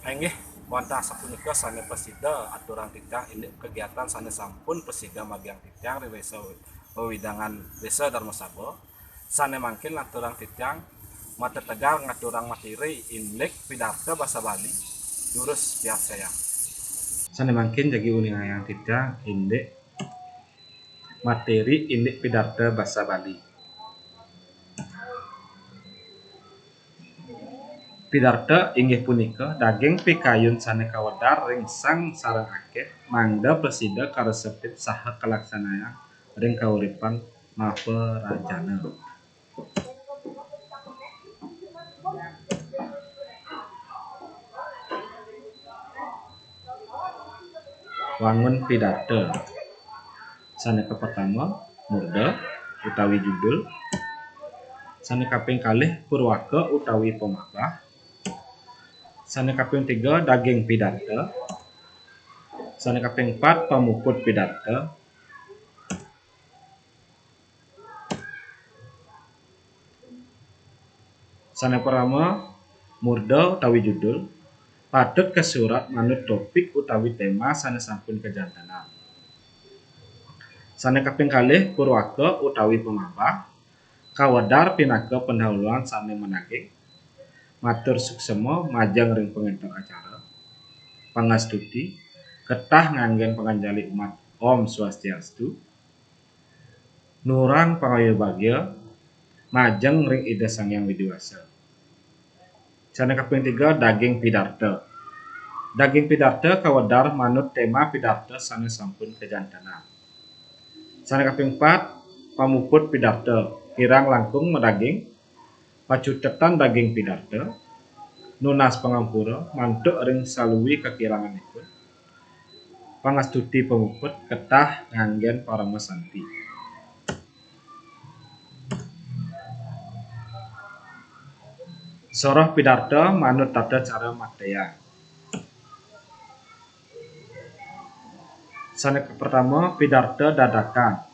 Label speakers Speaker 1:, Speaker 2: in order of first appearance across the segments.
Speaker 1: Inggih wonten sapunika sanes presida aturan titang ini kegiatan sanes sampun presida magiang titang rewesa wewidangan desa Darmasabo sanes mangkin aturan titang mata tegal ngaturang materi indek pidato bahasa Bali jurus pihak saya.
Speaker 2: Sanes mangkin jagi uning hayang titang indek materi indek pidato bahasa Bali. Pidarta inggih punika daging pikayun sanes kawedar ringsang sareng akeh mangda presida karesepit saha kalaksanaan ring kauripan maperajana. Wangun pidarta sanes pertama murda utawi judul, sanes kaping kalih purwaka utawi pemabah, sanes kaping 3 daging pidarta, sanes kaping 4 pamuput pidarta, sanes pertama murda utawi judul patut kesurat manut topik utawi tema sanes sampun kejantenan. Sanes kaping kalih purwaka utawi pemabah kawedar pinaka pendahuluan sanes menagih matur suksema majeng ring pengentor acara pangastuti ketah nganggen panganjali umat Om Swastiastu nurang pangayu bagya majeng ring Ida Sang Hyang Widiwasa. Sanes kaping 3 daging pidarta. Daging pidarta kawedar manut tema pidarta sanes sampun kejantenan. Sanes kaping 4 pamuput pidarta kirang langkung medaging pacutetan daging pidarta nunas pangampura mantuk ring saluwi kekiranganipun pangastuti pamuput ketah nganggen parama santi. Soroh pidarta manut tata cara makdaya. Sanes pertama pidarta dadakan.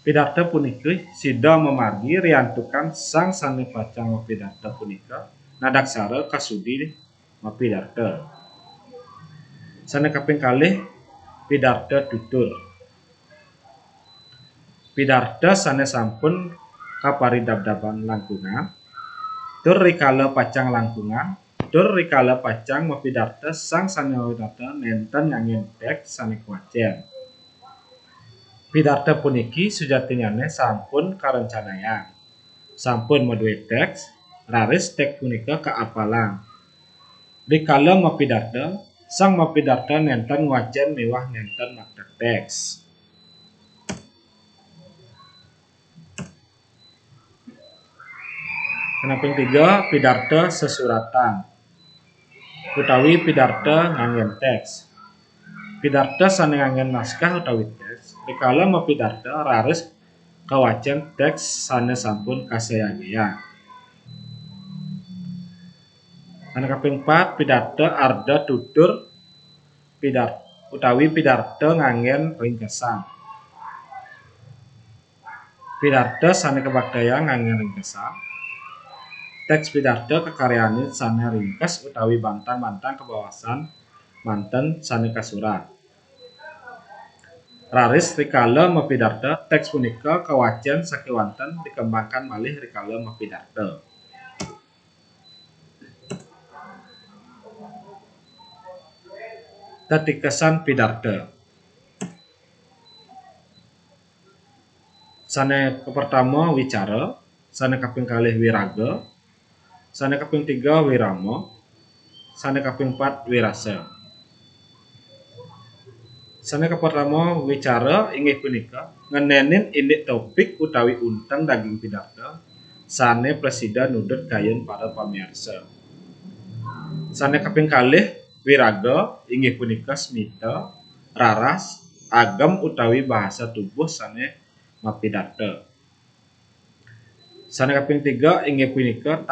Speaker 2: Pidarta punika sida memargi riantukan sang sanes pacang pidarta punika nadaksara kasudi mapidarta. Sanes kaping kalih pidarta tutur. Pidarta sanes sampun kaparidabdaban langkungan tur rikala pacang langkungan tur rikala pacang mapidarta sang sanes pidarta nenten nganggen teks sanes kuwajen. Pidarta puniki sujatinyane sampun karencanayan, sampun maduwe teks, raris teks punika kaapalang. Rikala mapidarta, sang mapidarta nenten wajen miwah nenten makna teks. Kaping 3 pidarta sesuratan utawi pidarta nganggen teks. Pidarta sanes nganggen naskah utawi teks rikala mapidarta raris kawajen teks sanes sampun kasayagian. Sanes kaping 4 pidarta arda tutur utawi pidarta nganggen ringkesan. Pidarta sanes kabagdayan nganggen ringkesan. Teks pidarta kekaryane sanes ringkes utawi bantang-bantang kebawasan manten sanes kasurat. Raris rikala mapidarta teks punika kawajen sakewanten dikembangkan malih rikala mapidarta. Tetikesan pidarta. Sanes pertama wicara, sanes kaping kalih wiraga, sanes kaping 3 wirama, sanes kaping 4 wirasa. Sanes pertama wicara inggih punika ngenenin indik topik utawi untang daging pidarta sanes presida nudut gayen para pamirsa. Sanes kaping kalih wiraga inggih punika smita, raras, agem utawi bahasa tubuh sanes mapidarta. Sanes kaping 3 inggih punika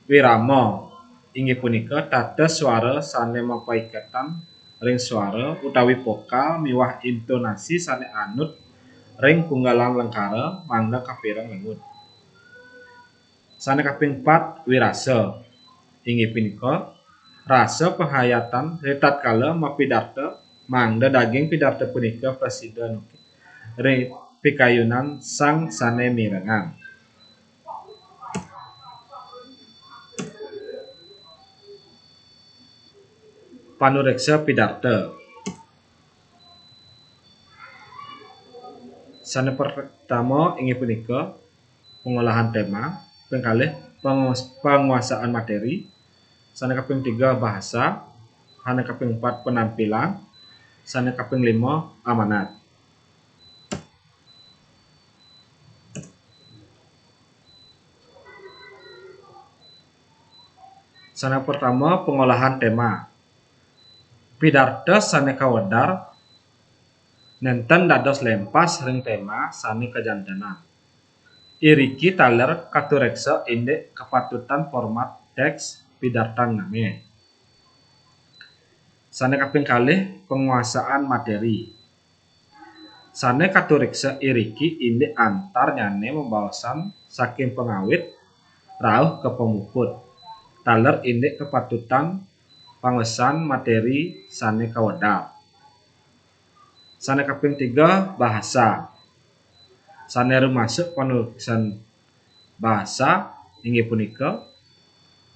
Speaker 2: wirama inggih punika dados swara sanes mapaikatan ring swara utawi vokal miwah intonasi sanes anut ring punggalan lengkara mangda kapireng lengut. Sanes kaping 4 wirasa inggih punika Rasa penghayatan tatkala mapidarta mangda daging pidarta punika presida nuki pikayunan sang sane mirengang. Panureksa pidarta. Sane pertama inggih punika pengolahan tema, pengkalih penguasaan materi, sane kaping 3 bahasa, sane kaping 4 penampilan, sane kaping 5 amanat. Sane pertama pengolahan tema. Pidarta sane kawedar nenten dados lempas ring tema sane kajantenan. Iriki taler katureksa indek kepatutan format teks pidartan nami. Sane kaping kalih penguasaan materi. Sane katureksa iriki indek antar nyane membawasan saking pengawit rauh ke pemuput. Taler indek kepatutan pangesan materi sane kawedar. Sane kaping 3 bahasa. Sane rumasuk panulisan bahasa inggih punika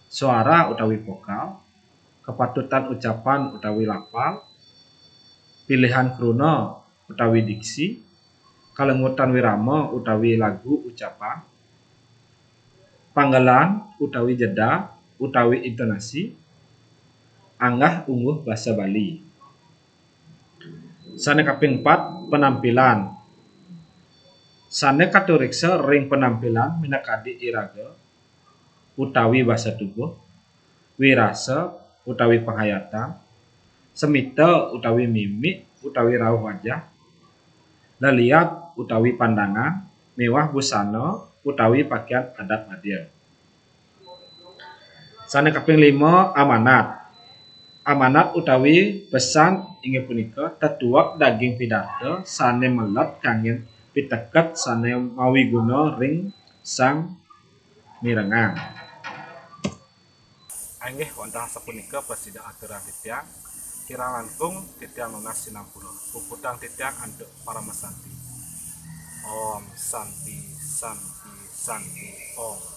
Speaker 2: suara utawi vokal, kepatutan ucapan utawi lafal, pilihan kruna utawi diksi, kalengutan wirama utawi lagu ucapan, panggelan utawi jeda utawi intonasi, anggah ungguh basa Bali. Sane kaping 4 penampilan. Sane katureksa ring penampilan minangkadi iraga utawi basa tubuh, wirasa utawi penghayatan, semita utawi mimik utawi rauh wajah, leliat utawi pandangan, mewah busana utawi pakaian adat madya. Sane kaping 5 amanat. Amanat utawi pesan inggih punika tetuak daging pidarta sane melet kangge piteket sane mawi guna ring sang mirengang.
Speaker 1: Inggih wonten sapunika presida aturan titiang kirang langkung titiang lunas sinampura. Puputang titiang anduk para mesanti. Om Santi Santi Santi Om.